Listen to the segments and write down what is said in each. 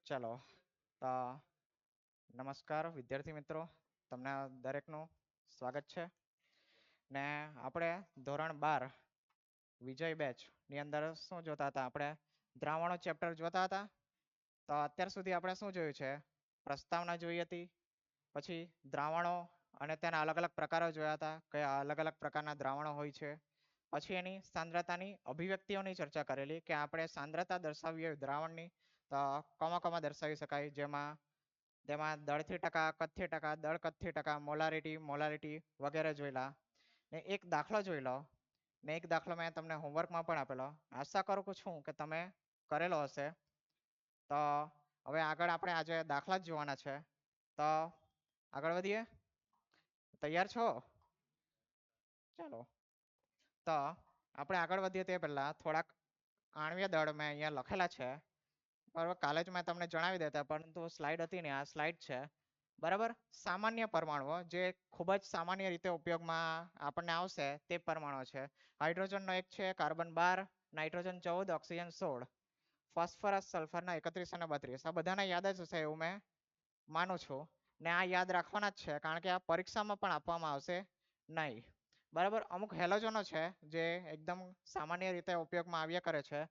ચાલો તો નમસ્કાર વિદ્યાર્થી મિત્રો, તમને દરેકનું સ્વાગત છે. ને આપણે ધોરણ 12 વિજય બેચ ની અંદર શું જોતા હતા? આપણે દ્રાવણો ચેપ્ટર જોતા હતા. તો અત્યાર સુધી આપણે શું જોયું છે? પ્રસ્તાવના જોઈ હતી, પછી દ્રાવણો અને તેના અલગ અલગ પ્રકારો જોયા હતા, કયા અલગ અલગ પ્રકારના દ્રાવણો હોય છે. પછી એની સાંદ્રતાની અભિવ્યક્તિઓની ચર્ચા કરેલી કે આપણે સાંદ્રતા દર્શાવીએ દ્રાવણની તો કમાં દર્શાવી શકાય, જેમાં દળથી ટકા, કદથી ટકા, દળ કદથી ટકા, મોલારિટી વગેરે જોયેલા. ને એક દાખલો જોઈ લો, ને એક દાખલો મેં તમને હોમવર્કમાં પણ આપેલો. આશા કરું છું કે તમે કરેલો હશે. તો હવે આગળ આપણે આજે દાખલા જ જોવાના છે. તો આગળ વધીએ. તૈયાર છો? ચાલો તો આપણે આગળ વધીએ તે પહેલા થોડાક આણ્વીય દળ મેં અહીંયા લખેલા છે. બરાબર, કાલે જ મેં તમને જણાવી દેતા, પરંતુ સ્લાઇડ હતી ને આ સ્લાઇડ છે. બરાબર, સામાન્ય પરમાણુઓ જે ખૂબ જ સામાન્ય રીતે ઉપયોગમાં આપણને આવશે તે પરમાણુ છે. હાઇડ્રોજનનો એક છે, કાર્બન 12, નાઇટ્રોજન 14, ઓક્સિજન 16, ફોસ્ફરસ સલ્ફરના 31 અને 32. આ બધાને યાદ જ હશે એવું મેં માનું છું. ને આ યાદ રાખવાના જ છે, કારણ કે આ પરીક્ષામાં પણ આપવામાં આવશે નહીં. બરાબર, અમુક હેલોજનો છે જે એકદમ સામાન્ય રીતે ઉપયોગમાં આવ્યા કરે છે.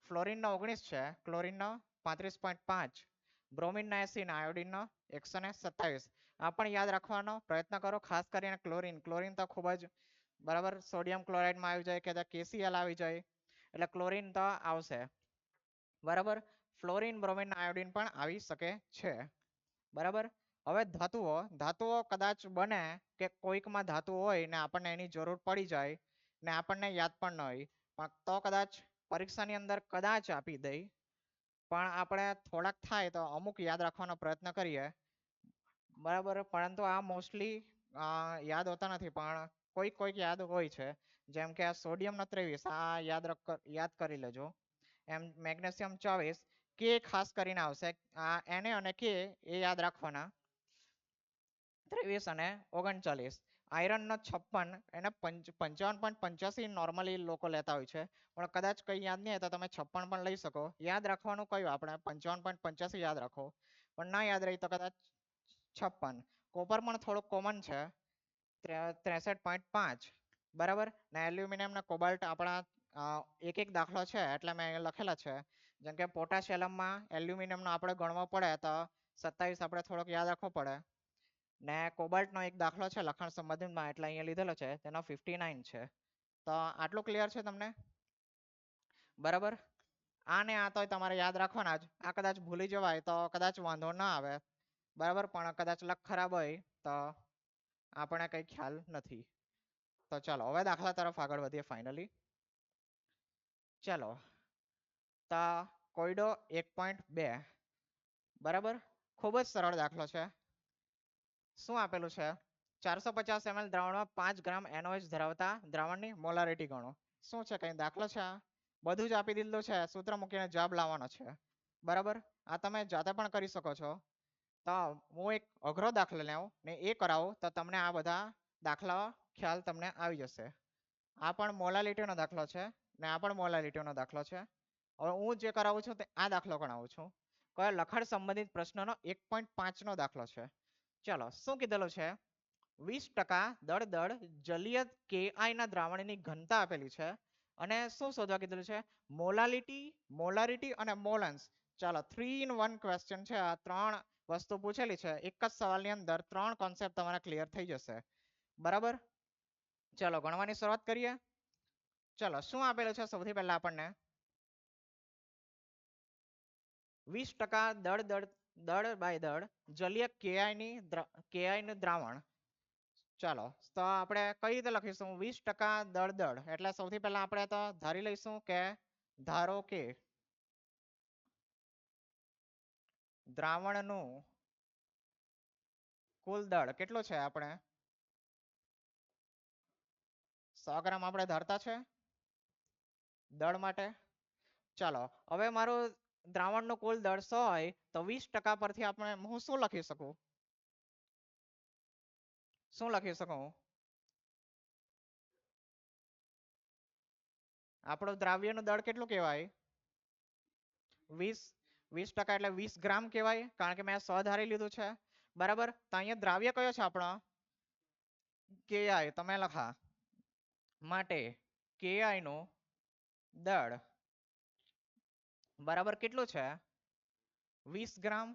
ફ્લોરિનનો 19 છે, ક્લોરિનનો 35.5, બ્રોમિનના 80 ને આયોડિનનો 127. આ પણ યાદ રાખવાનો પ્રયત્ન કરો, ખાસ કરીને ક્લોરિન તો ખૂબ જ બરાબર. સોડિયમ ક્લોરાઇડમાં આવી જાય કે KCl આવી જાય એટલે ક્લોરિન તો આવશે. બરાબર, ફ્લોરિન, બ્રોમિન, આયોડિન પણ આવી શકે છે. બરાબર, હવે ધાતુઓ કદાચ બને કે કોઈકમાં ધાતુ હોય ને આપણને એની જરૂર પડી જાય ને આપણને યાદ પણ ન હોય, પણ તો કદાચ પરીક્ષાની અંદર કદાચ આપી દે, પણ આપણે થોડાક થાય તો અમુક યાદ રાખવાનો પ્રયત્ન કરીએ. બરાબર, પરંતુ આ મોસ્ટલી યાદ હોતા નથી, પણ કોઈક યાદ હોય છે. જેમ કે આ સોડિયમનો 23, આ યાદ કરી લેજો. એમ મેગ્નેશિયમ 24, કે ખાસ કરીને આવશે. આ એને અને કે એ યાદ રાખવાના. 23 અને 39. આયરનનો 56, એને 55.85 નોર્મલી લોકો લેતા હોય છે, પણ કદાચ કંઈ યાદ નહીં હોય તો તમે 56 પણ લઈ શકો. યાદ રાખવાનું કયું? આપણે 55.85 યાદ રાખો, પણ ના યાદ રહી તો કદાચ 56. કોપર પણ થોડુંક કોમન છે, 63.5. બરાબર, ને એલ્યુમિનિયમ ને કોબાલ્ટ આપણા એક દાખલો છે એટલે મેં લખેલા છે. જેમ કે પોટાશિયમમાં એલ્યુમિનિયમનો આપણે ગણવો પડે તો 27 આપણે થોડોક યાદ રાખવો પડે. ને કોબાલ્ટનો એક દાખલો છે લખાણ સંબંધિતમાં, એટલે અહીંયા લીધેલો છે, તેનો 59 છે. તો આટલું ક્લિયર છે તમને? બરાબર, આ ને આ તો તમારે યાદ રાખવાના જ. આ કદાચ ભૂલી જવાય તો કદાચ વાંધો ના આવે. બરાબર, પણ કદાચ લક ખરાબ હોય તો આપણે કંઈ ખ્યાલ નથી. તો ચાલો હવે દાખલા તરફ આગળ વધીએ ફાઇનલી. ચાલો તો કોયડો 1.2. બરાબર, ખૂબ જ સરળ દાખલો છે. શું આપેલું છે? 450 ml દ્રાવણમાં 5 ગ્રામ NaOH ધરાવતા દ્રાવણની મોલારિટી ગણો. શું છે? કઈ દાખલો છે? બધું જ આપી દીધું છે, સૂત્ર મૂકીને જવાબ લાવવાનો છે. બરાબર, આ તમે જાતે પણ કરી શકો છો. તો હું એક અઘરો દાખલો લાવું ને એ કરાવું તો તમને આ બધા દાખલા ખ્યાલ તમને આવી જશે. આ પણ મોલાલિટીનો દાખલો છે ને આ પણ મોલાલિટીનો દાખલો છે. હવે હું જે કરાવું છું તે આ દાખલો ગણાવું છું. કયો? લખાણ સંબંધિત પ્રશ્નનો 1.5 નો દાખલો છે. ચાલો, શું કીધેલું છે? 20% દળ જલીય KI ના દ્રાવણની ઘનતા આપેલી છે અને શું શોધવા કીધેલું છે? મોલારિટી અને મોલન્સ. ચાલો, 3 in 1 ક્વેશ્ચન છે. આ ત્રણ વસ્તુ પૂછેલી છે એક જ સવાલની અંદર. ત્રણ કોન્સેપ્ટ તમારા ક્લિયર થઈ જશે. બરાબર, ચાલો ગણવાની શરૂઆત કરીએ. ચાલો, શું આપેલું છે? સૌથી પહેલા આપણને 20% દળ જલીય KI નું દ્રાવણ. ચાલો, તો આપણે કઈ રીતે લખીશું? 20% દળ એટલે સૌથી પહેલા આપણે તો ધારી લઈશું કે ધારો કે દ્રાવણનું કુલ દળ કેટલું છે? આપણે 100 ગ્રામ આપણે ધારતા છે દળ માટે. ચાલો, હવે મારું દ્રાવણનું કુલ દળ 100 હોય તો 20% પરથી આપણે હું શું લખી શકું? શું લખી શકું? આપણું દ્રાવ્યનું દળ કેટલું કહેવાય? 20 20% એટલે 20 ગ્રામ કહેવાય, કારણ કે મેં 100 ધારી લીધું છે. બરાબર, તો અહીંયા દ્રાવ્ય કયો છે આપણો? KI તમે લખા માટે KI નું દળ બરાબર કેટલું છે? 20 ગ્રામ.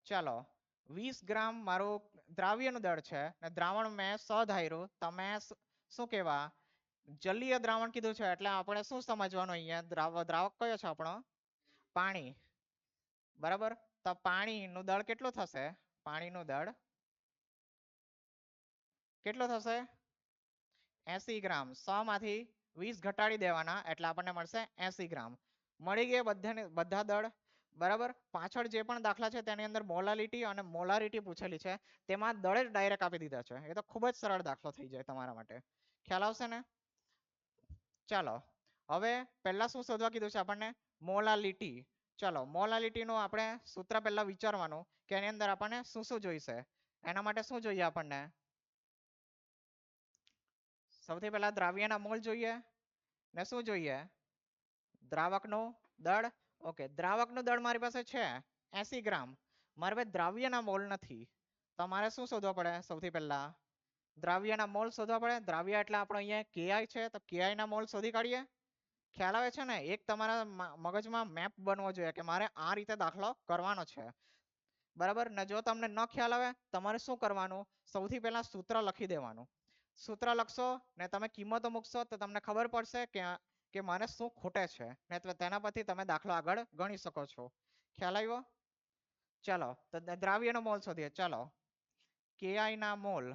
ચાલો 20 ગ્રામ મારું દ્રાવ્યનું દળ છે ને દ્રાવણ મેં 100 ધાર્યું. તમે શું કહેવા? જલીય દ્રાવણ કીધું છે એટલે આપણે શું સમજવાનું અહીંયા? દ્રાવક કયો છે આપણો? પાણી. બરાબર, તો પાણીનું દળ કેટલું થશે? પાણીનું દળ કેટલું થશે? 80 ગ્રામ. 100 માંથી 20 ઘટાડી દેવાના એટલે આપણને મળશે 80 ગ્રામ. મળી ગયા બધા દળ. બરાબર, પાછળ જે પણ દાખલા છે તેની અંદર મોલાલિટી અને મોલારિટી પૂછેલી છે, તેમાં દળ જ ડાયરેક્ટ આપી દીધા છે. એ તો ખૂબ જ સરળ દાખલો થઈ જાય તમારા માટે. ખ્યાલ આવશે ને? ચાલો હવે પહેલા શું શોધવા કીધું છે આપણને? મોલાલિટી. ચાલો મોલાલિટીનું આપણે સૂત્ર પહેલા વિચારવાનું કે એની અંદર આપણને શું શું જોઈશે. એના માટે શું જોઈએ આપણને? સૌથી પહેલા દ્રાવ્યના મોલ જોઈએ ને શું જોઈએ? દ્રાવકનું દળ. ઓકે, દ્રાવકનું દળ મારી પાસે છે 80 ગ્રામ. મારે ભાઈ દ્રાવ્યના મોલ નથી, તો મારે શું શોધવા પડે? સૌથી પહેલા દ્રાવ્યના મોલ શોધવા પડે. દ્રાવ્ય એટલે આપણો અહીંયા KI છે, તો KI ના મોલ શોધી કાઢીએ. ખ્યાલ આવે છે ને? એક તમારા મગજમાં મેપ બનવો જોઈએ કે મારે આ રીતે દાખલો કરવાનો છે. બરાબર ને? જો તમને ન ખ્યાલ આવે તમારે શું કરવાનું? સૌથી પહેલા સૂત્ર લખી દેવાનું. સૂત્ર લખશો ને તમે કિંમતો મૂકશો તો તમને ખબર પડશે કે મને શું ખૂટે છે ને તેના પરથી તમે દાખલો આગળ ગણી શકો છો. ખ્યાલ આવ્યો? ચાલો તો દ્રાવ્યનો મોલ શોધીએ. ચાલો KI ના મોલ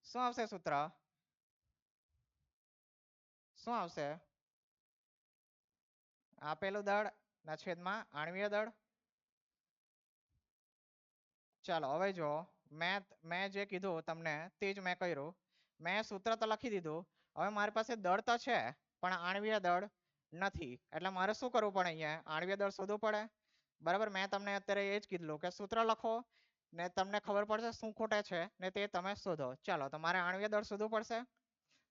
શું આવશે? સૂત્ર શું આવશે? આપેલું દળ ના છેદમાં આણ્વીય દળ. ચાલો હવે જો મેં જે કીધું તમને તે જ મેં કર્યું. મેં સૂત્ર તો લખી દીધું. હવે મારી પાસે દળ તો છે પણ આણ્વીય દળ નથી, એટલે મારે શું કરવું પડે? અહીંયા આણ્વીય દળ શોધવું પડે. બરાબર, મેં તમને અત્યારે એ જ કીધું કે સૂત્ર લખો ને તમને ખબર પડશે શું ખોટે છે ને તે તમે શોધો. ચાલો તમારે આણ્વીય દળ શોધવું પડશે.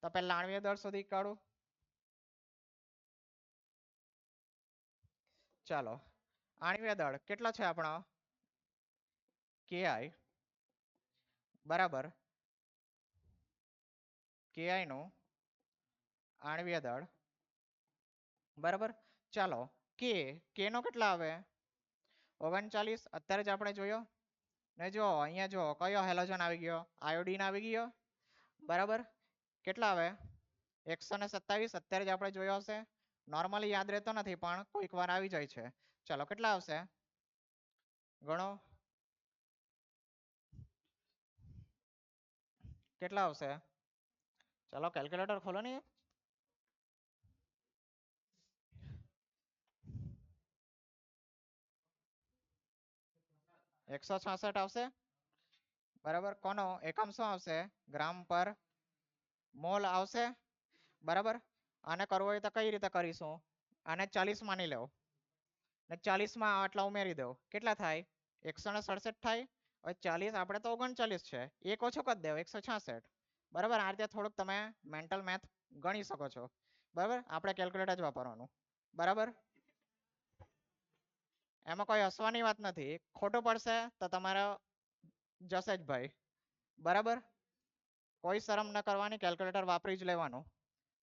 તો પહેલા આણ્વીય દળ શોધી કાઢું. ચાલો આણ્વીય દળ કેટલો છે આપણો? KI બરાબર KI નું આણ્વીય દળ. બરાબર, ચાલો કે નો કેટલા આવે? 39. અત્યારે જ આપણે જોયો ને. જો અહીંયા જો કયો હેલોજન આવી ગયો? આયોડીન આવી ગયો. બરાબર, કેટલા આવે? 127. અત્યારે જ આપણે જોયો હશે. નોર્મલી યાદ રહેતો નથી પણ કોઈક વાર આવી જાય છે. ચાલો કેટલા આવશે? ગણો કેટલા આવશે? ચાલો કેલ્ક્યુલેટર ખોલો ને. 166 આવશે. બરાબર, કોનો એકમ શું આવશે? ગ્રામ પર મોલ આવશે. બરાબર, આને કરવો હોય તો કઈ રીતે કરીશું? આને 40 માની લો ને 40 માં આટલા ઉમેરી દો. કેટલા થાય? 167 થાય. હવે 40 આપણે તો 39 છે, એક ઓછો કરી દો 166. બરાબર, આ રીતે થોડુંક તમે મેન્ટલ મેથ ગણી શકો છો. બરાબર, આપણે કેલ્ક્યુલેટર જ વાપરવાનું. બરાબર, એમાં કોઈ હસવાની વાત નથી. ખોટું પડશે તો તમારે જશે જ ભાઈ. બરાબર, કોઈ શરમ ન કરવાની, કેલ્ક્યુલેટર વાપરી જ લેવાનું.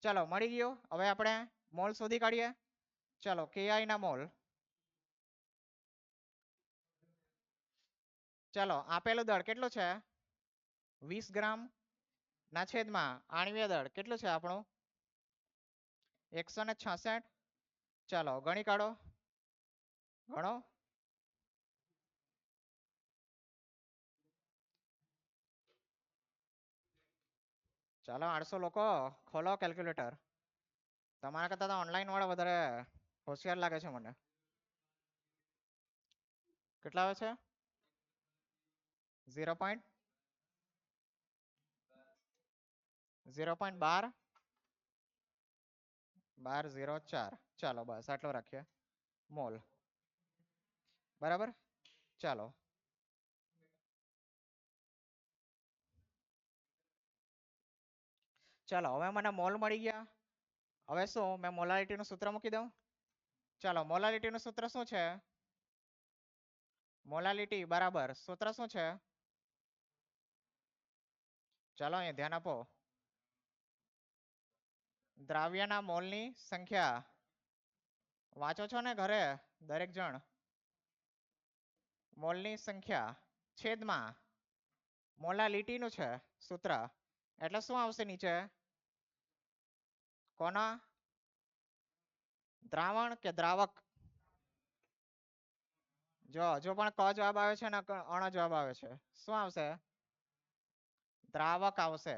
ચાલો મળી ગયો. હવે આપણે મોલ શોધી કાઢીએ. ચાલો KI ના મોલ. ચાલો આપેલું દળ કેટલું છે? 20 ગ્રામ ના છેદમાં આણ્વીય દળ કેટલું છે આપણું? 166. ચાલો ગણી કાઢો. ગણો. ચાલો 800 લોકો ખોલો કેલ્ક્યુલેટર. તમારા કરતા તો ઓનલાઈન વાળા વધારે હોશિયાર લાગે છે મને. કેટલા આવે છે? 0.12 1204. ચાલો બસ આટલો રાખીએ મોલ. બરાબર, ચાલો ચાલો હવે મને મોલ મળી ગયા. હવે શું મેં મોલારિટીનું સૂત્ર મૂકી દઉં? ચાલો મોલાલિટી નું સૂત્ર શું છે? મોલાલિટી બરાબર સૂત્ર શું છે? ચાલો અહીંયા ધ્યાન આપો. દ્રાવ્યના મોલની સંખ્યા. વાંચો છો ને ઘરે દરેક જણ? મોલની સંખ્યા છેદમાં મોલાલિટીનું છે સૂત્ર. એટલે શું આવશે નીચે? કોના? દ્રાવણ કે દ્રાવક? જો પણ ક જવાબ આવે છે ને અણ જવાબ આવે છે. શું આવશે? દ્રાવક આવશે.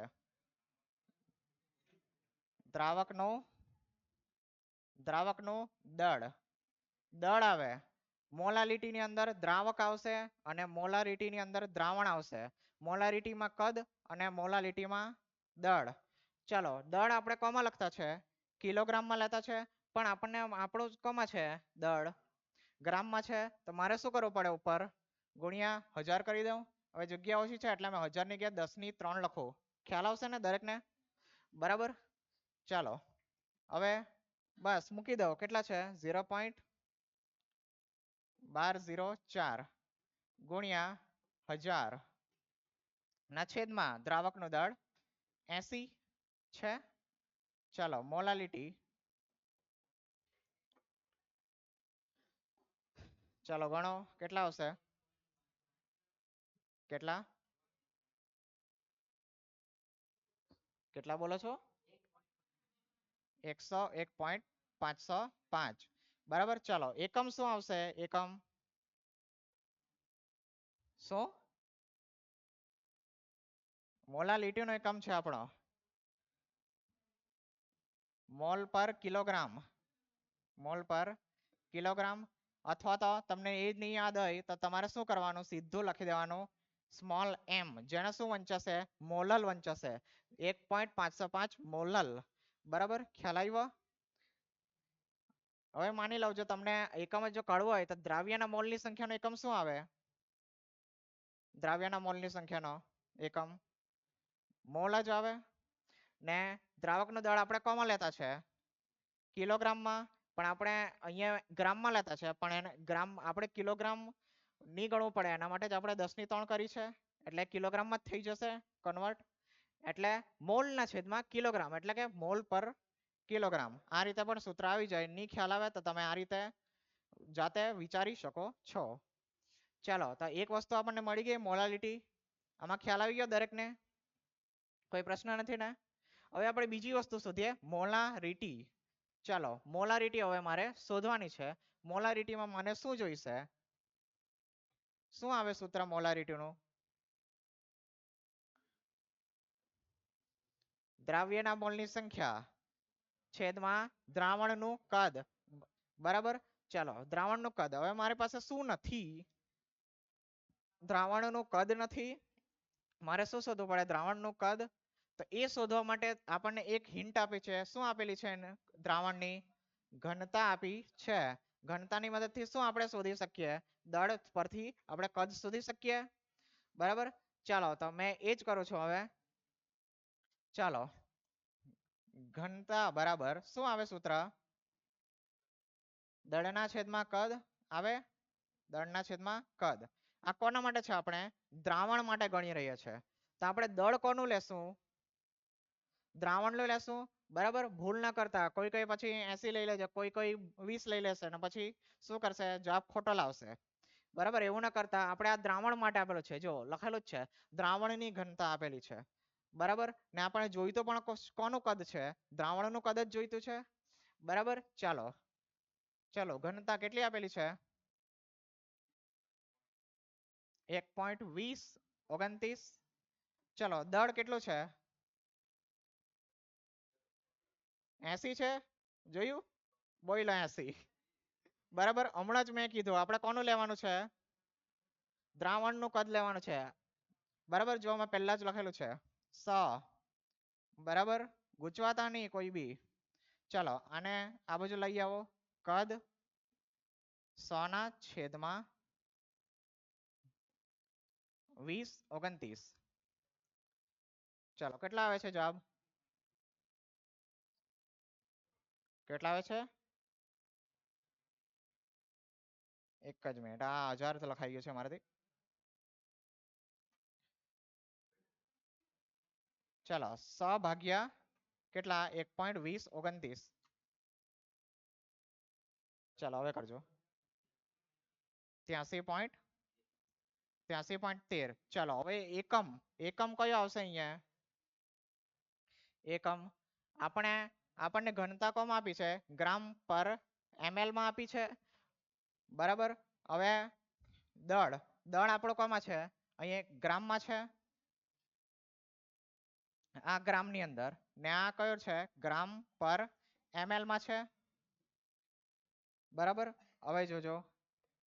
દ્રાવકનું દળ. દળ આવે. મોલાલિટીની અંદર દ્રાવક આવશે અને મોલારિટીની અંદર દ્રાવણ આવશે. મોલારિટીમાં કદ અને મોલાલિટીમાં દળ. ચાલો દળ આપણે કોમાં લખતા છે? કિલોગ્રામમાં લેતા છે, પણ આપણને આપણું કોમાં છે દળ? ગ્રામમાં છે. તો મારે શું કરવું પડે? ઉપર ગુણ્યા 1000 કરી દઉં. હવે જગ્યા ઓછી છે એટલે મેં 1000 ની જગ્યાએ 10 ની 3 લખું. ખ્યાલ આવશે ને દરેકને? બરાબર. ચાલો હવે બસ મૂકી દો. કેટલા છે? 0.1204 ગુણ્યા 1000 ના છેદમાં દ્રાવકનું દળ 80 છે. ચાલો મોલાલિટી. ચાલો ગણો કેટલા આવશે? કેટલા બોલો છો? 101.505. બરાબર. ચાલો એકમ શું આવશે? એકમ શું? મોલાલિટીનો એકમ છે આપણો મોલ પર કિલોગ્રામ. મોલ પર કિલોગ્રામ. અથવા તો તમને એ જ નહીં યાદ હોય તો તમારે શું કરવાનું? સીધું લખી દેવાનું સ્મોલ એમ. જેને શું વંચાશે? મોલલ વંચાશે. 1.505 મોલલ. બરાબર. ખ્યાલ આવ્યો? હવે માની લઉં જો તમને એકમ જો કળવો હોય તો દ્રાવ્યના મોલની સંખ્યાનો એકમ શું આવે? દ્રાવ્યના મોલની સંખ્યાનો એકમ મોલ જ આવે ને. દ્રાવકનું દળ આપણે કોમાં લેતા છે? કિલોગ્રામમાં. પણ આપણે અહીંયા ગ્રામમાં લેતા છે, પણ એને ગ્રામ આપણે કિલોગ્રામ નહીં ગણવું પડે એના માટે જ આપણે 10 ની 3 કરી છે. એટલે કિલોગ્રામમાં જ થઈ જશે કન્વર્ટ. એટલે મોલના છેદમાં કિલોગ્રામ એટલે કે મોલ પર કિલોગ્રામ. આ રીતે પણ સૂત્ર આવી જાય. નહીં ખ્યાલ આવે તો તમે આ રીતે જાતે વિચારી શકો છો. ચાલો તો એક વસ્તુ આપણને મળી ગઈ મોલાલિટી. આમાં ખ્યાલ આવી ગયો દરેકને? કોઈ પ્રશ્ન નથી ને? હવે આપણે બીજી વસ્તુ શોધીએ મોલારિટી. ચાલો મોલારિટી હવે મારે શોધવાની છે. મોલારિટીમાં મને શું જોઈશે? શું આવે સૂત્ર મોલારિટીનું? દ્રાવ્યના મોલની સંખ્યા છેદમાં દ્રાવણનું કદ. બરાબર. ચાલો દ્રાવણનું કદ. હવે મારી પાસે શું નથી? દ્રાવણનું કદ નથી. મારે શું શોધવું પડે? દ્રાવણનું કદ. તો એ શોધવા માટે આપણને એક હિન્ટ આપી છે. શું આપેલી છે? દ્રાવણની ઘનતા આપી છે. ઘનતાની મદદથી શું આપણે શોધી શકીએ? દળ પરથી આપણે કદ શોધી શકીએ. બરાબર. ચાલો તો મેં એ જ કરું છું હવે. ચાલો ઘનતા બરાબર શું આવે સૂત્ર? દળના છેદમાં કદ આવે. દળના છેદમાં કદ. આ કોના માટે છે? આપણે દ્રાવણ માટે ગણી રહ્યા છે. તો આપણે દળ કોનું લેશું? દ્રાવણનું લેશું. બરાબર. ભૂલ ના કરતા. કોઈ પછી 80 લઈ લેજો, કોઈ 20 લઈ લેશે અને પછી શું કરશે? જવાબ ખોટો લાવશે. બરાબર. એવું ના કરતા. આપણે આ દ્રાવણ માટે આપેલું છે. જો લખેલું જ છે દ્રાવણની ઘનતા આપેલી છે. બરાબર. ને આપણે જોઈતું પણ કોનું કદ છે? દ્રાવણનું કદ જ જોઈતું છે. બરાબર. ચાલો ઘનતા કેટલી આપેલી છે? 1.2029. ચલો દળ કેટલું છે? 80 છે. જોયું? બોલો 80. બરાબર. હમણાં જ મેં કીધું આપણે કોનું લેવાનું છે? દ્રાવણનું કદ લેવાનું છે. બરાબર. જો મેં પહેલા જ લખેલું છે 100. બરાબર. ગુચવાતા નહીં કોઈ બી. ચાલો આને આ બાજુ લઈ આવો. કદ 100 ના છેદમાં 2029. ચાલો કેટલા આવે છે જવાબ? કેટલા આવે છે? એક જ મિનિટ, આ 1000 તો લખાઈ ગયું છે મારાથી. ચાલો 100 ભાગ્યા કેટલા? 1.2029. ચાલો હવે કરજો. 83.13. ચાલો હવે એકમ, એકમ કયો આવશે અહીંયા? એકમ આપણને ઘનતા કોમાં આપી છે? ગ્રામ પર ml માં આપી છે, બરાબર. હવે દળ, દળ આપણો કોમાં છે? અહીંયા ગ્રામમાં છે, આ ગ્રામની અંદર, ને આ કયો છે? ગ્રામ પર ml માં છે, બરાબર. હવે જોજો,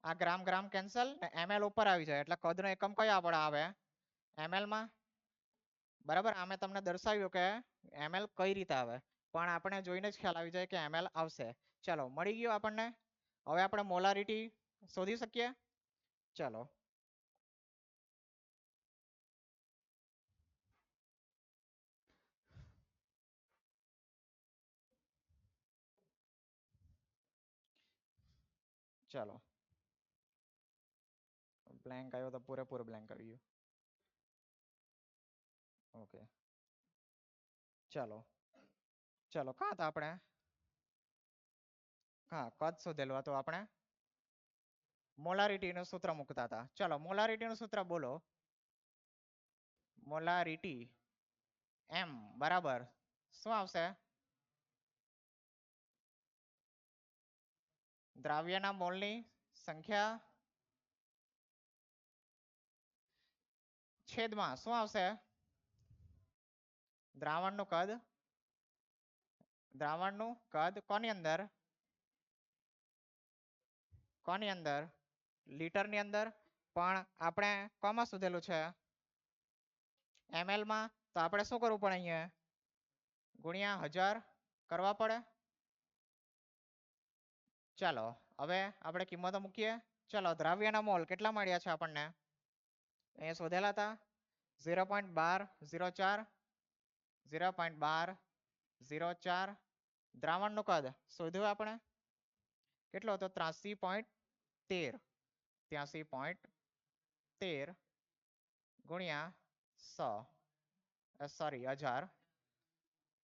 આ ગ્રામ ગ્રામ કેન્સલ, ml ઉપર આવી જાય એટલે કદનો એકમ કયો આપણે આવે? ml માં, બરાબર. આ મેં તમને દર્શાવ્યું કે ml કઈ રીતે આવે, પણ આપણે જોઈને જ ખ્યાલ આવી જાય કે ml આવશે. ચાલો મળી ગયું આપણને. હવે આપણે મોલારિટી શોધી શકીએ. ચાલો ચાલો બ્લેન્ક આવ્યો તો પૂરેપૂરો બ્લેન્ક આવી ગયું. ઓકે ચાલો ચાલો કાં હતા આપણે? હા, કદ શોધેલું હતું આપણે, મોલારિટી નું સૂત્ર મૂકતા હતા. ચાલો મોલારિટી નું સૂત્ર બોલો. મોલારિટી m બરાબર શું આવશે? દ્રાવ્યના મોલની સંખ્યા છેદમાં શું આવશે? દ્રાવણનું કદ, દ્રાવણનું કદ કોની અંદર? કોની અંદર? લીટરની અંદર. પણ આપણે કોમાં શોધેલું છે? ml માં. તો આપણે શું કરવું પડે? અહીંયા ગુણ્યા 1000 કરવા પડે. ચાલો હવે આપણે કિંમતો મૂકીએ. ચાલો દ્રાવ્યના મોલ કેટલા મળ્યા છે આપણને? અહીંયા શોધેલા હતા 0.1204, 0.1204. દ્રાવણનું કદ શોધ્યું આપણે, કેટલો હતો? 83.13. 83.13 ગુણ્યા 100, સોરી 1000.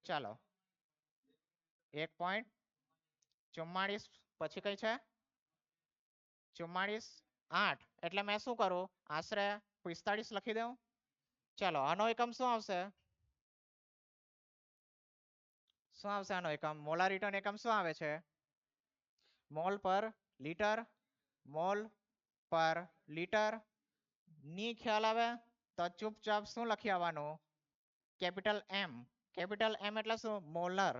ચાલો 1.44 પછી કઈ છે? 44 8. એટલે મેં શું કરું? આશરે 45 લખી દઉં. ચાલો આનો એકમ શું આવશે? શું આવશે આનો એકમ? મોલારિટીનો એકમ શું આવે છે? મોલ પર લીટર. મોલ પર લીટર ની ખ્યાલ આવે તો ચૂપચાપ શું લખી આવવાનું? Capital M. કેપિટલ M એટલે શું? મોલર.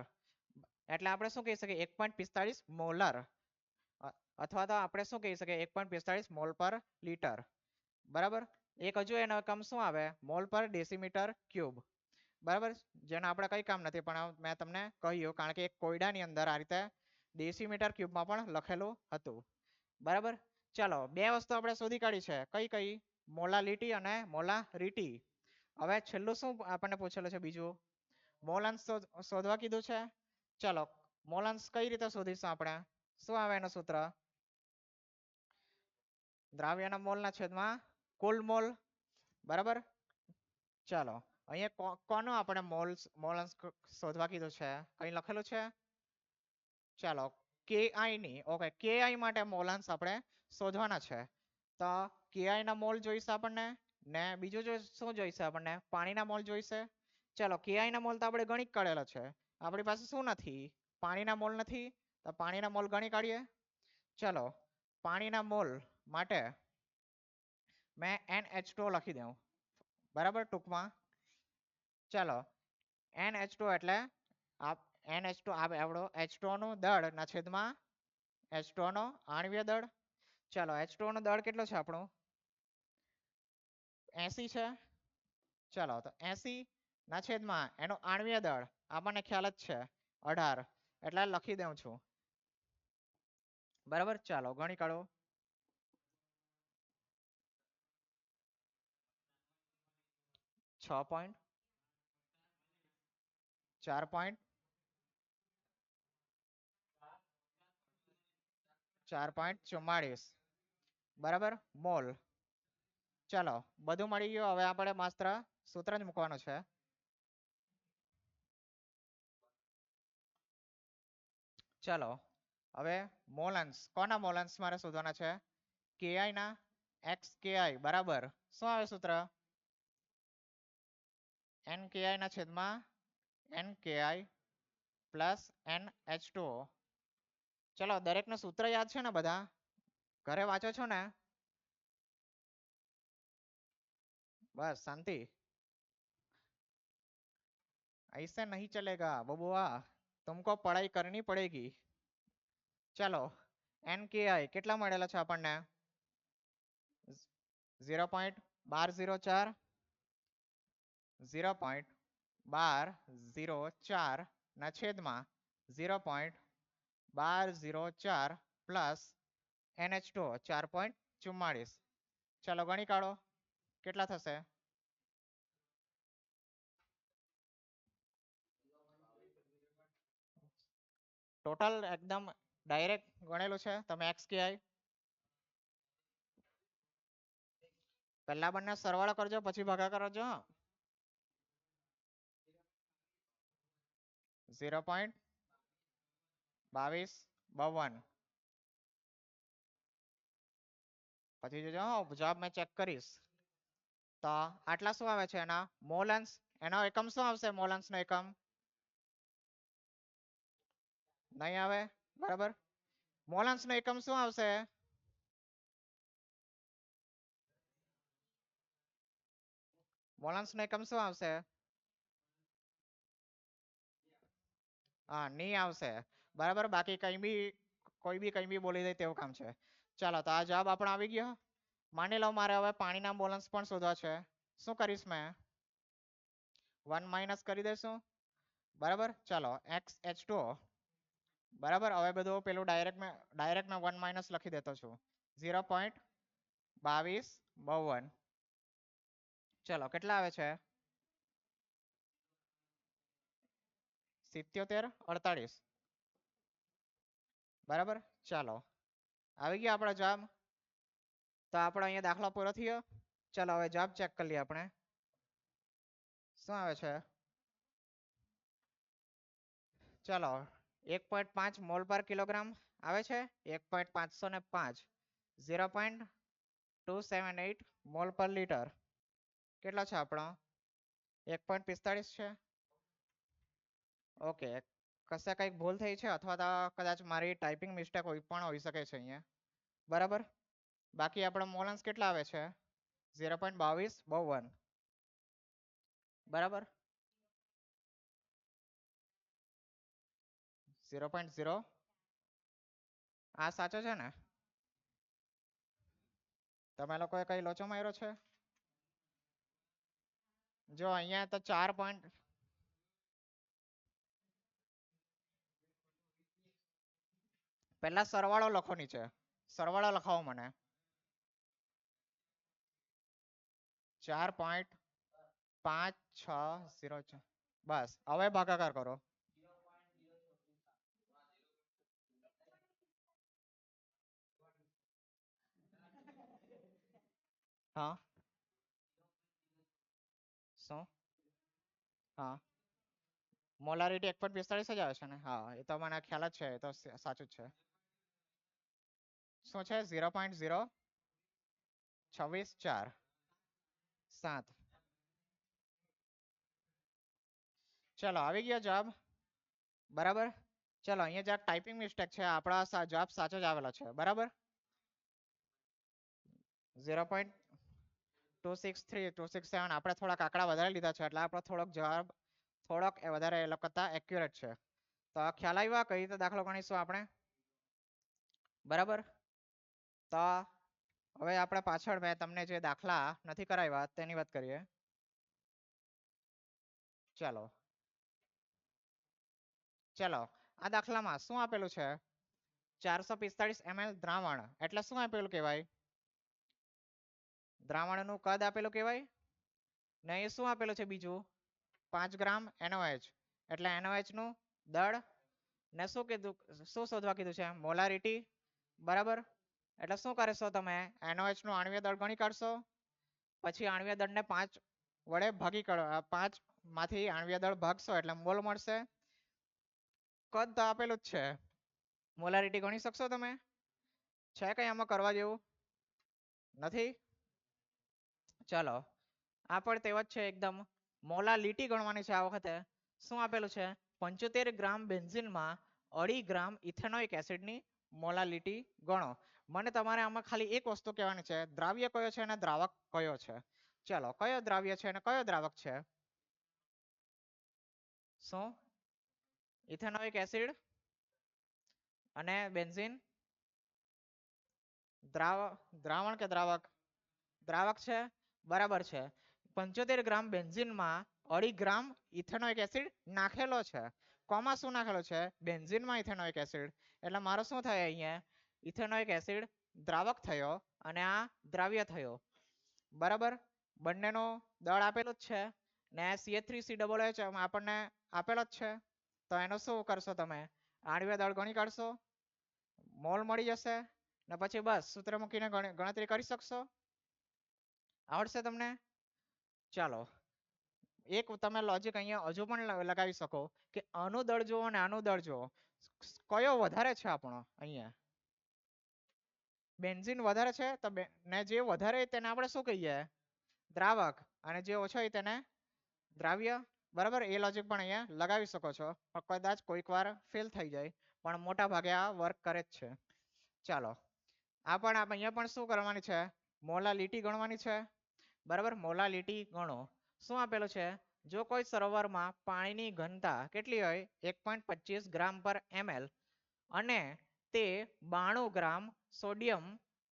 એટલે આપણે શું કહી શકીએ? 1.45 મોલર, અથવા તો આપણે શું કહી શકીએ? 1.45 મોલ પર લીટર, બરાબર. એક હજુ એનો એકમ શું આવે? મોલ પર ડેસીમીટર ક્યુબ, બરાબર. જેને આપણે કઈ કામ નથી, પણ મેં તમને કહ્યું કારણ કે એક કોયડાની અંદર આ રીતે ડેસીમીટર ક્યુબમાં પણ લખેલું હતું, બરાબર. ચાલો બે વસ્તુ આપણે શોધી કાઢી છે. કઈ કઈ? મોલાલિટી અને મોલારિટી. હવે છેલ્લું શું આપણને પૂછેલું છે? બીજું મોલ અંશ શોધવા કીધું છે. ચાલો મોલ અંશ કઈ રીતે શોધીશું આપણે? શું આવે એનું સૂત્ર? દ્રાવ્યના મોલના છેદમાં કુલ મોલ, બરાબર. ચાલો અહીંયા કોનો આપણે મોલ અંશ શોધવા કીધું છે? કઈ લખેલું છે? ચાલો ki ની, ઓકે, ki માટે મોલ અંશ આપણે શોધવાના છે. તો ki ના મોલ જોઈશે આપણને, ને બીજું શું જોઈશે આપણને? પાણીના મોલ જોઈશે. ચાલો ki ના મોલ તો આપણે ગણિત કાઢેલો છે, આપણી પાસે શું નથી? પાણીના મોલ નથી. તો પાણીના મોલ ગણી કાઢીએ. ચાલો પાણીના મોલ માટે મેં NH2 લખી દઉં, બરાબર, ટૂંકમાં. ચાલો NH2 એટલે NH2 આપણો H2 નું દળ ના છેદમાં H2 નો આણ્વીય દળ. ચાલો H2 નો દળ કેટલો છે આપણો? 80 છે. ચાલો તો 80 ના છેદમાં એનો આણ્વીય દળ આપણને ખ્યાલ જ છે 18, એટલે લખી દઉં છું, બરાબર. ચાલો ગણી કાઢો. 6 4.44. બરાબર મોલ. ચાલો બધું મળી ગયું. હવે આપણે માત્ર સૂત્ર જ મૂકવાનું છે. ચાલો હવે મોલન્સ, કોના મોલન્સ મારે શોધવાના છે? ki ના એક્સ ki બરાબર શું આવે સૂત્ર? nki ના છેદમાં nki પ્લસ NH2O. ચલો દરેકનું સૂત્ર યાદ છે ને બધા? ઘરે વાંચો છો ને? बस शांति, ऐसे नहीं चलेगा बबुआ, तुमको पढ़ाई करनी पड़ेगी. चलो nki કેટલા મળેલા છે આપણને? 0.1204 0.1204 ના છેદમાં 0.1204 પ્લસ NH2 4.44. ચાલો ગણી કાઢો કેટલા થશે? ટોટલ એકદમ ડાયરેક્ટ ગણેલું છે તમે xki. પહેલા બંને સરવાળો કરજો પછી ભાગાકાર કરજો. 0.2252 પછી જોજો જવાબ મેં ચેક કરીશ. તો આટલા શું આવે છે એના મોલન્સ? એનો એકમ શું આવશે? મોલન્સ નો એકમ નહીં આવે બરાબર. મોલન્સ નો એકમ શું આવશે? મોલન્સ નો એકમ શું આવશે? હા નહીં આવશે બરાબર. બાકી કઈ બી કોઈ બી કઈ બી બોલી દે તેવું કામ છે. ચાલો તો આ જવાબ આપણો આવી ગયો. માની લો મારે હવે પાણીના મોલન્સ પણ શોધવા છે. શું કરીશ મેં? 1 માઇનસ કરી દઈશું બરાબર. ચાલો XH2O બરાબર. હવે બધું પેલું ડાયરેક્ટ મેં 1 માઇનસ લખી દેતો છું. 0.2252. ચલો કેટલા આવે છે? 7748 બરાબર. ચાલો આવી ગયા આપણો જવાબ. તો આપણો અહીંયા દાખલો પૂરો થયો. ચાલો હવે જવાબ ચેક કરી લઈએ આપણે શું આવે છે. ચાલો 1.5 મોલ પર કિલોગ્રામ આવે છે. 1.505 0.278 મોલ પર લીટર. કેટલો છે આપણો? 1.45 છે. ઓકે કશે કંઈક ભૂલ થઈ છે અથવા તો કદાચ મારી ટાઈપિંગ મિસ્ટેક હોય પણ હોઈ શકે છે અહીંયા બરાબર. બાકી આપણો મોલન્સ કેટલા આવે છે? 0.2252 બરાબર. 0.0 આ સાચો છે ને? તમે લોકોએ કઈ લોચો માર્યો છે? જો અહીંયા તો 4 પોઈન્ટ પહેલા સરવાળો લખો નીચે. સરવાળો લખાવો મને. 4.5604 બસ. હવે ભાગાકાર કરો. હા શું? હા મોલારિટી 1.45 જ આવે છે ને? હા એ તો મને ખ્યાલ જ છે. એ તો સાચું જ છે. શું છે? 0.0264 ચલો આવી ગયો જવાબ બરાબર. ચલો અહીંયા જ્યાં ટાઈપિંગ મિસ્ટેક છે આપણા જવાબ સાચો જ આવેલો છે બરાબર. 0.263267 આપણે થોડાક આંકડા વધારે લીધા છે એટલે આપણો થોડોક જવાબ થોડોક વધારે એ લોકો કરતા એક્યુરેટ છે. તો ખ્યાલ આવ્યો કઈ રીતે દાખલો ગણીશું આપણે બરાબર. તો હવે આપણે પાછળ મેં તમને જે દાખલા નથી કરાવ્યા તેની વાત કરીએ. ચાલો ચલો આ દાખલામાં શું આપેલું છે? 445 ml દ્રાવણ એટલે શું આપેલું કહેવાય? દ્રાવણનું કદ આપેલું કહેવાય ને એ શું આપેલું છે બીજું? 5 ગ્રામ NaOH એટલે NaOH નું દળ ને શું કીધું? શું શોધવા કીધું છે? મોલારિટી બરાબર. એટલે શું કરશો તમે NOH નું આણ્વીય દળ ગણી કાઢશો, પછી આણ્વીય દળને 5 વડે ભાગી 5 માંથી આણ્વીય દળ ભાગશો એટલે મોલ મળશે. કદ તો આપેલું જ છે, મોલારિટી ગણી શકશો તમે? છે કઈ આમાં કરવા જેવું? નથી. ચાલો આ પણ તેવ જ છે એકદમ. મોલાલિટી ગણવાની છે આ વખતે. શું આપેલું છે? 75 ગ્રામ બેન્ઝીનમાં 2.5 ગ્રામ ઇથેનોઇક એસિડની મોલાલિટી ગણો. મને તમારે આમાં ખાલી એક વસ્તુ કહેવાની છે, દ્રાવ્ય કયો છે અને દ્રાવક કયો છે. ચાલો કયો દ્રાવ્ય છે અને કયો દ્રાવક છે? શું? ઇથેનોઇક એસિડ અને બેન્ઝીન દ્રાવણ કે દ્રાવક? દ્રાવક છે, બરાબર છે. 75 ગ્રામ બેન્ઝીનમાં 2.5 ગ્રામ ઇથેનોઇક એસિડ નાખેલો છે. કોમાં શું નાખેલો છે? બેન્ઝીનમાં ઇથેનોઇક એસિડ. એટલે મારો શું થાય અહીંયા? ઇથેનોઇક એસિડ દ્રાવક થયો અને આ દ્રાવ્ય થયો. બરાબર, બંનેનો દળ આપેલું જ છે ને CH3COOH આપણને આપેલો જ છે. તો એનો શું કરશો તમે? આણ્વીય દળ ગણી કાઢશો, મોલ મળી જશે ને પછી બસ સૂત્ર મૂકીને ગણતરી કરી શકશો. આવડશે તમને? ચાલો એક તમે લોજિક અહીંયા હજુ પણ લગાવી શકો કે આનું દળ જુઓ અને આનું દળ જુઓ, કયો વધારે છે આપણો? અહીંયા બેન્ઝીન વધારે છે તો ને જે વધારે તેને આપણે શું કહીએ? દ્રાવક, અને જે ઓછો હોય તેને દ્રાવ્ય. બરાબર, એ લોજિક પણ અહીંયા લગાવી શકો છો, પણ કદાચ કોઈક વાર ફેલ થઈ જાય, પણ મોટા ભાગે આ વર્ક કરે જ છે. ચાલો આ પણ અહીંયા પણ શું કરવાની છે? મોલાલિટી ગણવાની છે. બરાબર, મોલાલિટી ગણો. શું આપેલું છે? જો કોઈ સરોવરમાં પાણીની ઘનતા કેટલી હોય? 1.25 ગ્રામ પર ml અને તે 92 ગ્રામ સોડિયમ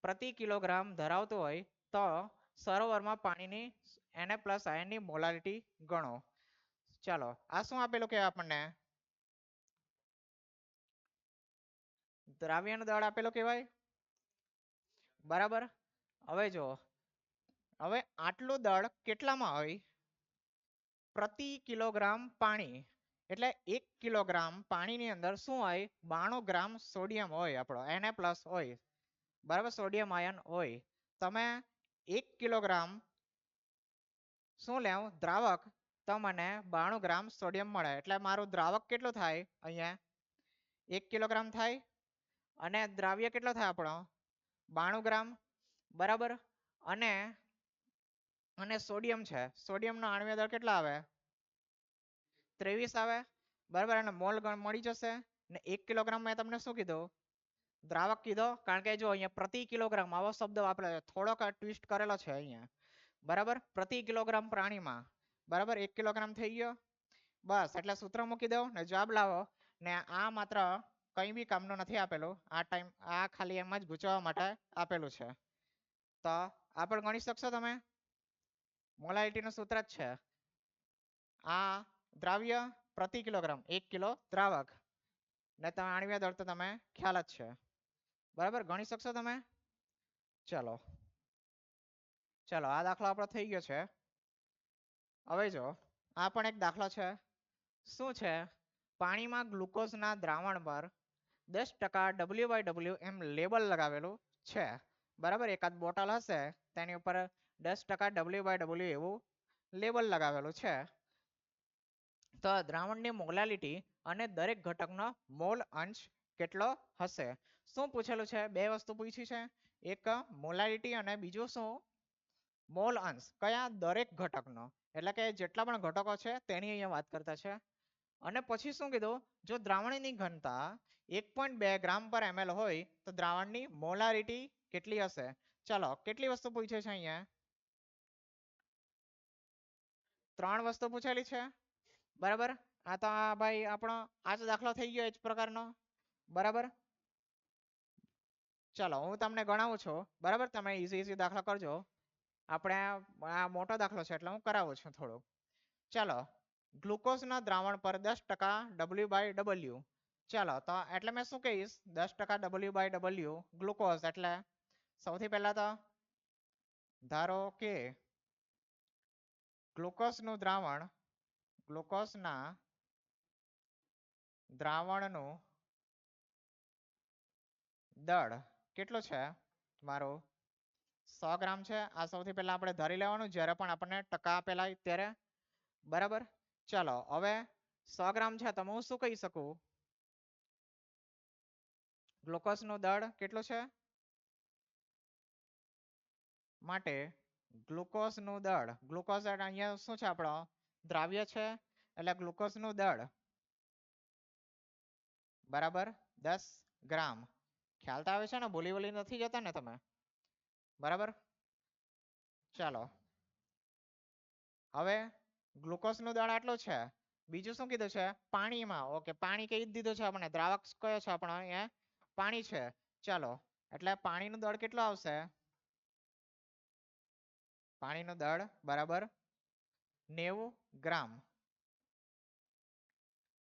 પ્રતિ કિલોગ્રામ ધરાવતું હોય તો સરોવરમાં પાણીની Na+ આયનની મોલાલિટી ગણો. ચાલો આ શું આપેલું કે આપણને? દ્રાવ્યનું દળ આપેલું કહેવાય. બરાબર, હવે જો હવે આટલું દળ કેટલામાં હોય? પ્રતિ કિલોગ્રામ પાણી. એટલે 1 કિલોગ્રામ પાણીની અંદર શું હોય? 92 ગ્રામ સોડિયમ હોય, આપણો Na+ હોય. બરાબર, સોડિયમ આયન હોય. તમે 1 કિલોગ્રામ શું લેવ? દ્રાવક, તો મને 92 ગ્રામ સોડિયમ મળે. એટલે મારું દ્રાવક કેટલું થાય અહીંયા? 1 કિલોગ્રામ થાય અને દ્રાવ્ય કેટલો થાય આપણો? 92 ગ્રામ. બરાબર, અને સોડિયમ છે, સોડિયમનો આણ્વીય દળ કેટલા આવે? 23 આવે. બરાબર, અને મોલ મળી જશે ને 1 કિલોગ્રામ મેં તમને શું કીધું? દ્રાવક કીધો, કારણ કે જો અહીંયા પ્રતિ કિલોગ્રામ આવો શબ્દ આપણે થોડોક ટ્વિસ્ટ કરેલો છે અહીંયા. બરાબર, પ્રતિ કિલોગ્રામ પ્રાણીમાં. બરાબર, 1 કિલોગ્રામ થઈ ગયો. બસ, એટલે સૂત્ર મૂકી દો ને જવાબ લાવો. ને આ માત્ર કંઈ બી કામનું નથી આપેલું, આ ખાલી એમ જ ગૂંચવવા માટે આપેલું છે. તો આ પણ ગણી શકશો તમે. મોલાલિટીનું સૂત્ર જ છે આ, દ્રાવ્ય પ્રતિ કિલોગ્રામ 1 કિલો દ્રાવક, ને તમે આણ્વીય દળ તો તમે ખ્યાલ જ છે. બરાબર, ગણી શકશો તમે. ચલો આ દાખલો આપણો થઈ ગયો છે. હવે જો આ પણ એક દાખલો છે. શું છે? પાણીમાં ગ્લુકોઝના દ્રાવણ પર 10% W/W એમ લેબલ લગાવેલું છે. બરાબર, એકાદ બોટલ હશે તેની ઉપર 10% W/W એવું લેબલ લગાવેલું છે. તો દ્રાવણની મોલાલિટી અને દરેક ઘટકનો મોલ અંશ કેટલો હશે? શું પૂછેલું છે? બે વસ્તુ પૂછી છે, એક મોલાલિટી અને બીજું શું? મોલ અંશ. કયા? દરેક ઘટકનો, એટલે કે જેટલા પણ ઘટકો છે તેની અહીંયા વાત કરતા છે. અને પછી શું કીધું? જો દ્રાવણની ઘનતા 1.2 ગ્રામ પર ml હોય તો દ્રાવણની મોલારિટી કેટલી હશે? ચાલો કેટલી વસ્તુ પૂછી છે અહીંયા? 3 વસ્તુ પૂછેલી છે. બરાબર, આ તો ભાઈ આપણો આ જ દાખલો થઈ ગયો એ જ પ્રકારનો. બરાબર, ચાલો હું તમને ગણાવું છું. બરાબર, તમે ઈઝી દાખલો કરજો. આપણે આ મોટો દાખલો છે એટલે હું કરાવું છું થોડું. ચાલો, ગ્લુકોઝના દ્રાવણ પર 10% W/W. ચાલો તો એટલે મેં શું કહીશ? 10% W/W ગ્લુકોઝ. એટલે સૌથી પહેલા તો ધારો કે ગ્લુકોઝનું ગ્લુકોઝના દ્રાવણનું દળ કેટલું છે? મારો 100 ગ્રામ છે. આ સૌથી પહેલા આપણે ધારી લેવાનું જ્યારે પણ આપણને ટકા આપેલા હોય ત્યારે. બરાબર, ચાલો હવે 100 ગ્રામ છે તો હું શું કહી શકું? ગ્લુકોઝનું દળ કેટલું છે? માટે ગ્લુકોઝનું દળ, ગ્લુકોઝ અહીંયા શું છે આપણો દ્રાવ્ય છે એટલે ગ્લુકોઝનું દળ બરાબર 10 ગ્રામ. ખ્યાલ તો આવે છે ને? બોલી નથી જતા ને તમે? બરાબર, ચાલો હવે ગ્લુકોઝનું દળ આટલું છે. બીજું શું કીધું છે? પાણીમાં. ઓકે, પાણી કહી દીધું છે આપણે. દ્રાવક કયો છે આપણો? અહીંયા પાણી છે. ચાલો, એટલે પાણીનું દળ કેટલું આવશે? પાણીનું દળ બરાબર 90 ગ્રામ.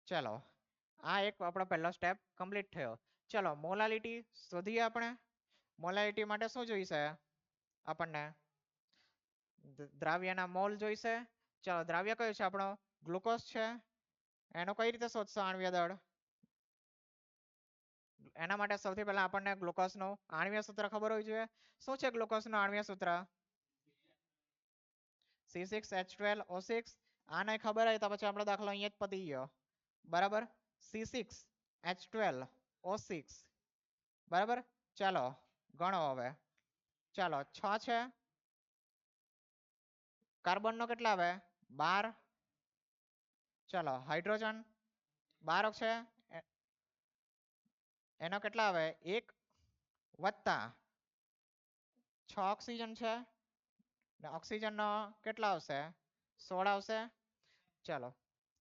ચાલો, આ એક આપણો પહેલો સ્ટેપ કમ્પ્લીટ થયો. ચલો મોલાલિટી શોધીએ આપણે. મોલાલિટી માટે શું જોઈશે આપણને? દ્રાવ્યના મોલ જોઈશે. ચલો, દ્રાવ્ય કયું છે આપણો? ગ્લુકોઝ છે. એનો કઈ રીતે શોધશો આણ્વીય દળ? એના માટે સૌથી પહેલા આપણને ગ્લુકોઝનું આણ્વીય સૂત્ર ખબર હોવી જોઈએ. શું છે ગ્લુકોઝનું આણ્વીય સૂત્ર? C6H12O6. આ નહીં ખબર હોય તો પછી આપણો દાખલો અહીંયા જ પતી ગયો. બરાબર, C6H12O6. બરાબર, ચાલો ગણો હવે. ચાલો 6 છે. કાર્બનનો કેટલા આવે? 12. ચાલો હાઇડ્રોજન 12 છે. એનો કેટલા આવે? 1 વત્તા 6 ઓક્સિજન છે. ઓક્સિજનનો કેટલા આવશે? 16 આવશે. ચાલો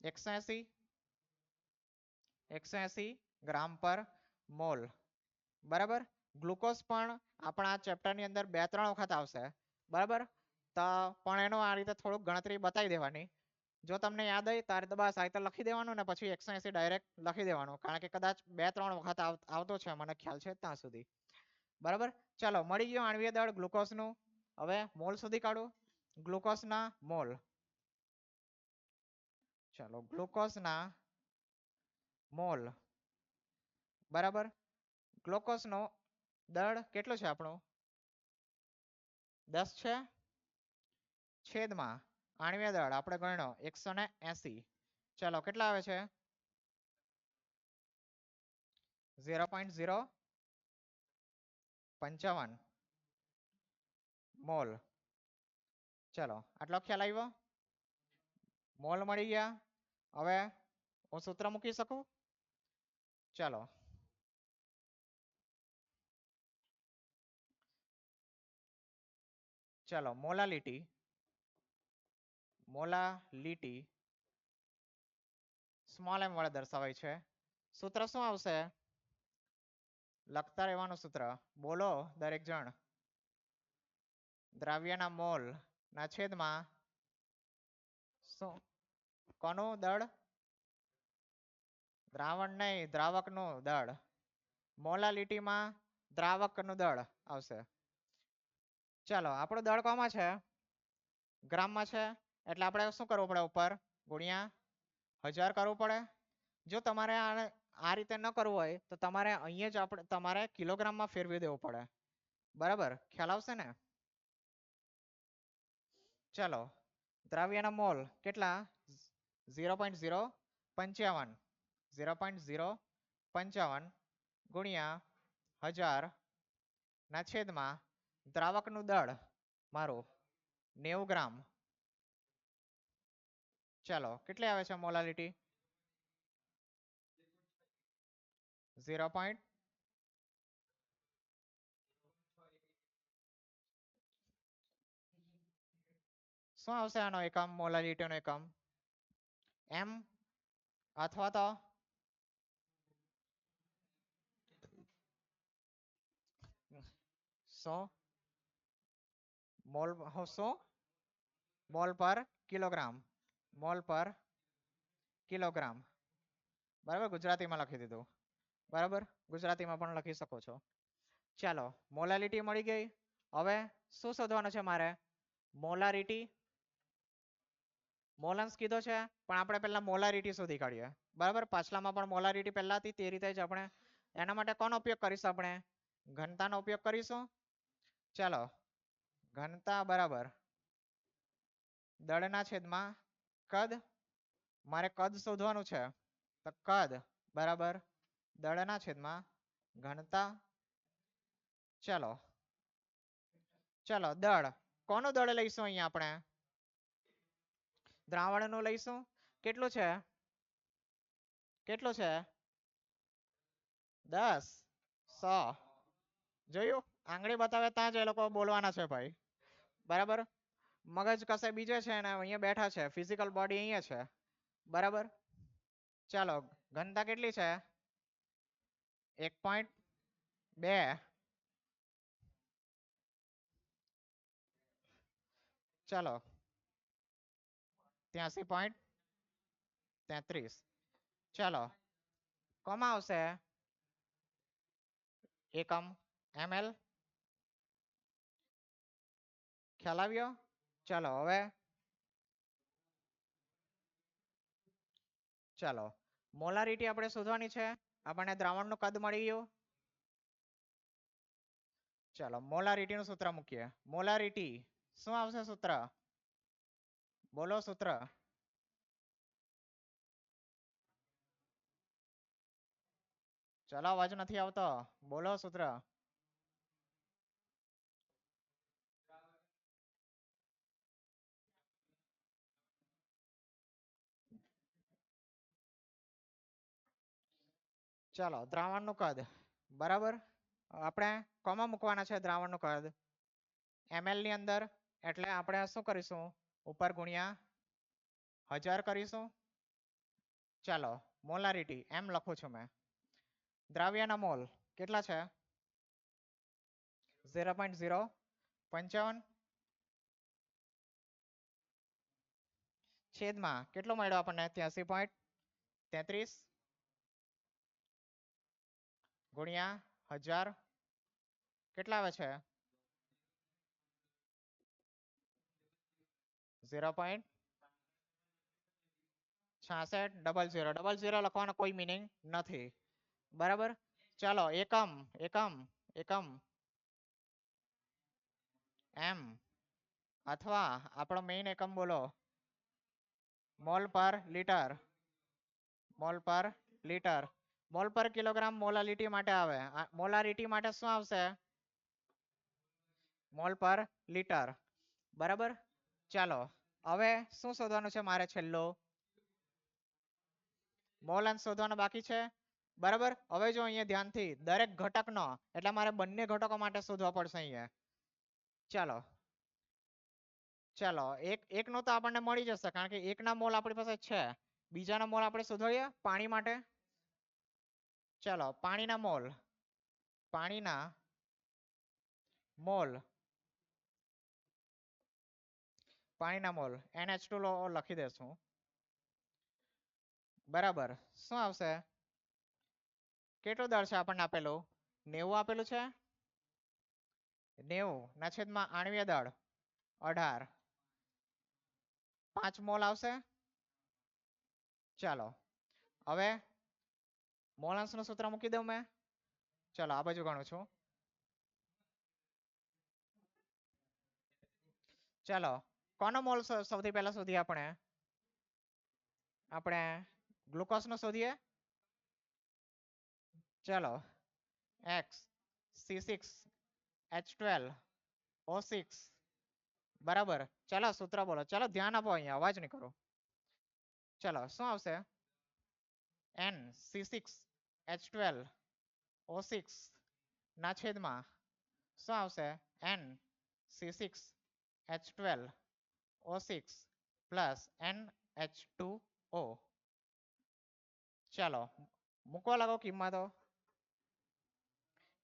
180 ગ્રામ પર મોલ. બરાબર, ગ્લુકોઝ પણ આપણા ચેપ્ટરની અંદર 2-3 વખત આવશે. બરાબર, તો પણ એનો આ રીતે થોડુંક ગણતરી બતાવી દેવાની. જો તમને યાદ હોય ત્યારે તો બસ આ લખી દેવાનું ને પછી 180 ડાયરેક્ટ લખી દેવાનું, કારણ કે કદાચ 2-3 વખત આવતો છે, મને ખ્યાલ છે ત્યાં સુધી. બરાબર, ચાલો મળી ગયો આણ્વીય દળ ગ્લુકોઝનું. હવે મોલ સુધી કાઢો ગ્લુકોઝના મોલ. ચાલો ગ્લુકોઝના મોલ બરાબર, ગ્લુકોઝનો દળ કેટલો છે આપણો? 10 છે. છેદમાં આણ્વીય દળ આપણે ગણ્યો 180. ચાલો કેટલા આવે છે? 0.055 મોલ. ચાલો આટલો ખ્યાલ આવ્યો? મોલ મળી ગયા. હવે હું સૂત્ર મૂકી શકું? ચાલો ચાલો મોલાલિટી સ્મોલ m વડે દર્શાવાય છે. સૂત્ર શું આવશે? લખતા રહેવાનું સૂત્ર. બોલો દરેક જણ. દ્રાવ્યના મોલ ના છેદમાં શું? કોનું દળ? દ્રાવણ નહીં, દ્રાવકનું દળ. મોલાલિટીમાં દ્રાવકનું દળ આવશે. ચાલો આપણું દળ કોમાં છે? ગ્રામમાં છે. એટલે આપણે શું કરવું પડે? ઉપર ગુણ્યા 1000 કરવું પડે. જો તમારે આ રીતે ન કરવું હોય તો તમારે અહીંયા જ તમારે કિલોગ્રામમાં ફેરવી દેવું પડે. બરાબર, ખ્યાલ આવશે ને? ચાલો દ્રાવ્યના મોલ કેટલા? 0.055. 0.055 ગુણ્યા 1000 ના છેદમાં દ્રાવકનું દળ મારું 90 ગ્રામ. ચાલો કેટલી આવે છે મોલાલિટી? 0. શું આવશે આનો એકમ? મોલાલિટીનો એકમ m અથવા તો મોલ પર કિલોગ્રામ. મોલ પર કિલોગ્રામ. બરાબર, ગુજરાતીમાં લખી દીધું. બરાબર, ગુજરાતીમાં પણ લખી શકો છો. ચાલો મોલાલિટી મળી ગઈ. હવે શું શોધવાનું છે મારે? મોલારિટી. મોલન્સ કીધો છે પણ આપણે પહેલા મોલારિટી શોધી કાઢીએ. બરાબર, પાછલામાં પણ મોલારિટી પહેલા હતી તે રીતે જ આપણે એના માટે કોનો ઉપયોગ કરીશું? આપણે ઘનતાનો ઉપયોગ કરીશું. ચાલો ઘનતા બરાબર દળના છેદમાં કદ. મારે કદ શોધવાનું છે તો કદ બરાબર દળના છેદમાં ઘનતા. ચાલો ચાલો દળ કોનું દળ લઈશું અહીંયા આપણે દ્રાવણનું લઈશું. કેટલું છે કેટલું છે 10 100. જોયું આંગળી બતાવે ત્યાં જ એ લોકો બોલવાના છે ભાઈ. બરાબર મગજ કશે બીજે છે ને અહીંયા બેઠા છે ફિઝિકલ બોડી અહીંયા છે. બરાબર ચાલો ઘનતા કેટલી છે 1.2. ચાલો 83.33. ચાલો કોમાં આવશે એકમ ml. ખ્યાલ આવ્યો. ચાલો હવે ચાલો મોલારિટી આપણે શોધવાની છે. આપણને દ્રાવણનું કદ મળી ગયું. ચાલો મોલારિટી નું સૂત્ર મૂકીએ. મોલારિટી શું આવશે સૂત્ર બોલો સૂત્ર. ચાલો અવાજ નથી આવતો બોલો સૂત્ર. ચાલો દ્રાવણનું કદ બરાબર આપણે કોમાં મૂકવાના છે દ્રાવણનું કદ ml ની અંદર. એટલે આપણે શું કરીશું ઉપર ગુણ્યા 1000 કરીશું. ચાલો મોલારિટી એમ લખું છું મેં. દ્રાવ્યના મોલ કેટલા છે 0.055 છેદમાં કેટલો મળ્યો આપણને 83.33 ગુણ્યા 1000 કેટલા આવે છે 0.6600 લખવાનો કોઈ મીનિંગ નથી. બરાબર ચાલો એકમ એકમ એકમ એમ અથવા આપણો મેઇન એકમ બોલો મોલ પર લીટર. મોલ પર લીટર મોલ પર કિલોગ્રામ મોલાલિટી માટે આવે. મોલારિટી માટે શું આવશે મોલ પર લીટર. બરાબર ચાલો હવે શું શોધવાનું છે મારે છેલ્લો મોલ અંશ શોધવાનો બાકી છે. બરાબર હવે જો અહીંયા ધ્યાનથી દરેક ઘટકનો એટલે મારે બંને ઘટકો માટે શોધવા પડશે અહીંયા. ચાલો ચાલો એક નો તો આપણને મળી જશે કારણ કે એકના મોલ આપણી પાસે છે. બીજાના મોલ આપણે શોધીએ પાણી માટે. ચાલો પાણીના મોલ પાણીના મોલ પાણીના મોલ NH2 લખી દેશું. બરાબર શું આવશે કેટલું દળ છે આપણને આપેલું 90 આપેલું છે. 90 ના છેદમાં આણ્વીય દળ 18 5 મોલ આવશે. ચાલો હવે મોલ અંશનું સૂત્ર મૂકી દઉં મેં. ચાલો આ બાજુ ગણું છું. ચાલો કોનો મોલ સૌથી પહેલા શોધીએ આપણે ગ્લુકોઝ નો શોધીએ. ચાલો X C6H12O6 બરાબર. ચાલો સૂત્ર બોલો ચાલો ધ્યાન આપો અહીંયા અવાજ નહીં કરો. ચાલો શું આવશે NC6H12O6 ના છેદમાં શું આવશે NC6H12O6 પ્લસ NH2O. ચાલો મૂકવા લાગો કિંમતો.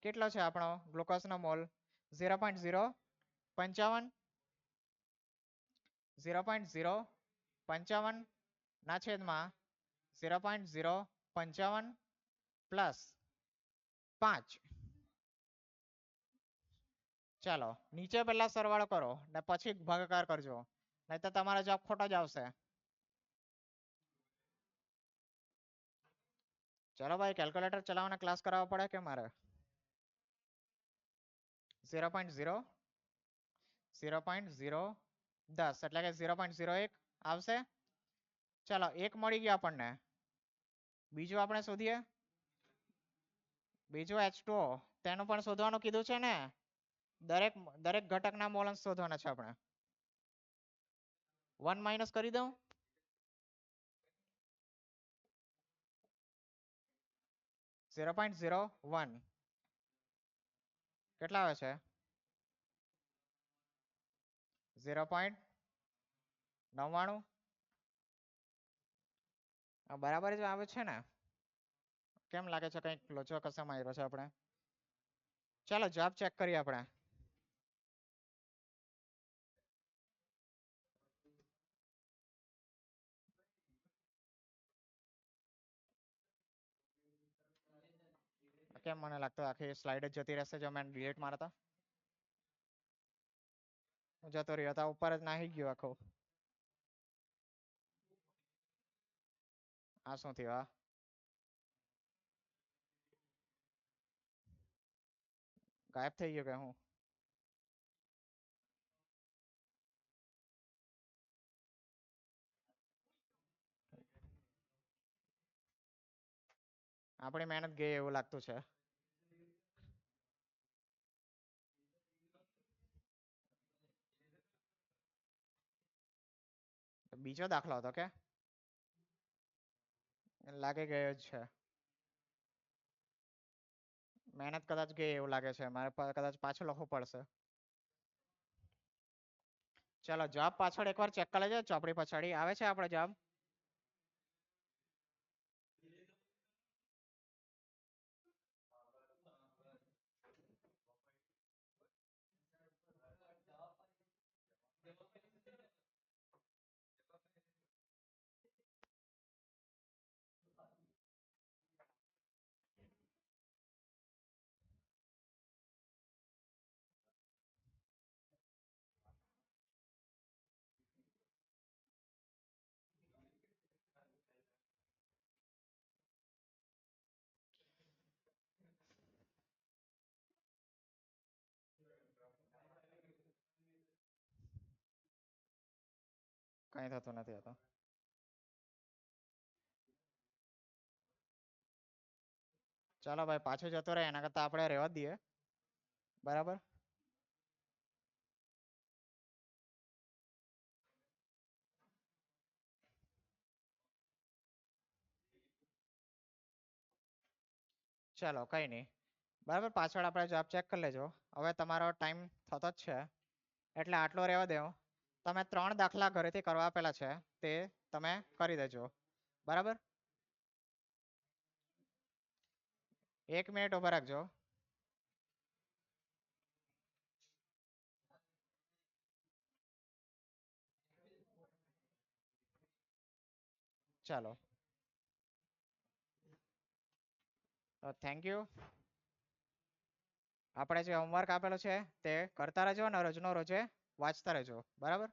કેટલો છે આપણો ગ્લુકોઝનો મોલ 0.055 0.055 ના છેદમાં 0.055 પ્લસ 5. ચાલો નીચે પહેલા સરવાળો કરો ને પછી ભાગાકાર કરજો નહીં તો તમારો જવાબ ખોટો જ આવશે. ચલો ભાઈ કેલ્ક્યુલેટર ચલાવવાના ક્લાસ કરાવવા પડે કે મારે 0.0 0.010 એટલે કે 0.01 આવશે. ચાલો એક મળી ગયો આપણને. બીજું આપણે શોધીએ. બીજું H2O તેનું પણ શોધવાનું કીધું છે ને. દરેક ઘટકના મોલ અંશ શોધવાના છે આપણે. 1 માઇનસ કરી દઉં. .01 કેટલા આવે છે? 0.99 બરાબર જ આવે છે ને? કેમ લાગે છે કંઈક લોચો કસામાં આવ્યો છે આપણે? ચાલો જવાબ ચેક કરીએ આપણે. કેમ મને લાગતું આખી સ્લાઇડ જ જતી રહેશે જો મેં ડિલીટ મારતા. જતો રહ્યો તો ઉપર જ નાહી ગયો આખો. આ શું થયું? ગાયબ થઈ ગયો કે હું? આપણી મહેનત ગઈ એવું લાગતું છે. બીજો દાખલો હતો કે? લાગે ગયો જ છે. મહેનત કદાચ ગઈ એવું લાગે છે. મારે કદાચ પાછું લખવું પડશે. ચાલો જવાબ પાછળ એકવાર ચેક કરી લેજો. ચોપડી પછાડી આવે છે આપણે જવાબ. કઈ થતું નથી હતો. ચાલો ભાઈ પાછું જતો રહે એના કરતા આપણે રહેવા દઈએ. બરાબર. ચાલો કઈ નહીં. બરાબર પાછળ આપણે જવાબ ચેક કરી લેજો. હવે તમારો ટાઈમ થતો જ છે એટલે આટલો રહેવા દેવો. તમે 3 દાખલા ઘરેથી કરવા આપેલા છે તે તમે કરી દેજો. બરાબર. 1 મિનિટ ઉભા રાખજો. ચાલો થેન્ક યુ. આપણે જે હોમવર્ક આપેલો છે તે કરતા રહેજો અને રોજનો રોજે વાંચતા રહેજો. બરાબર.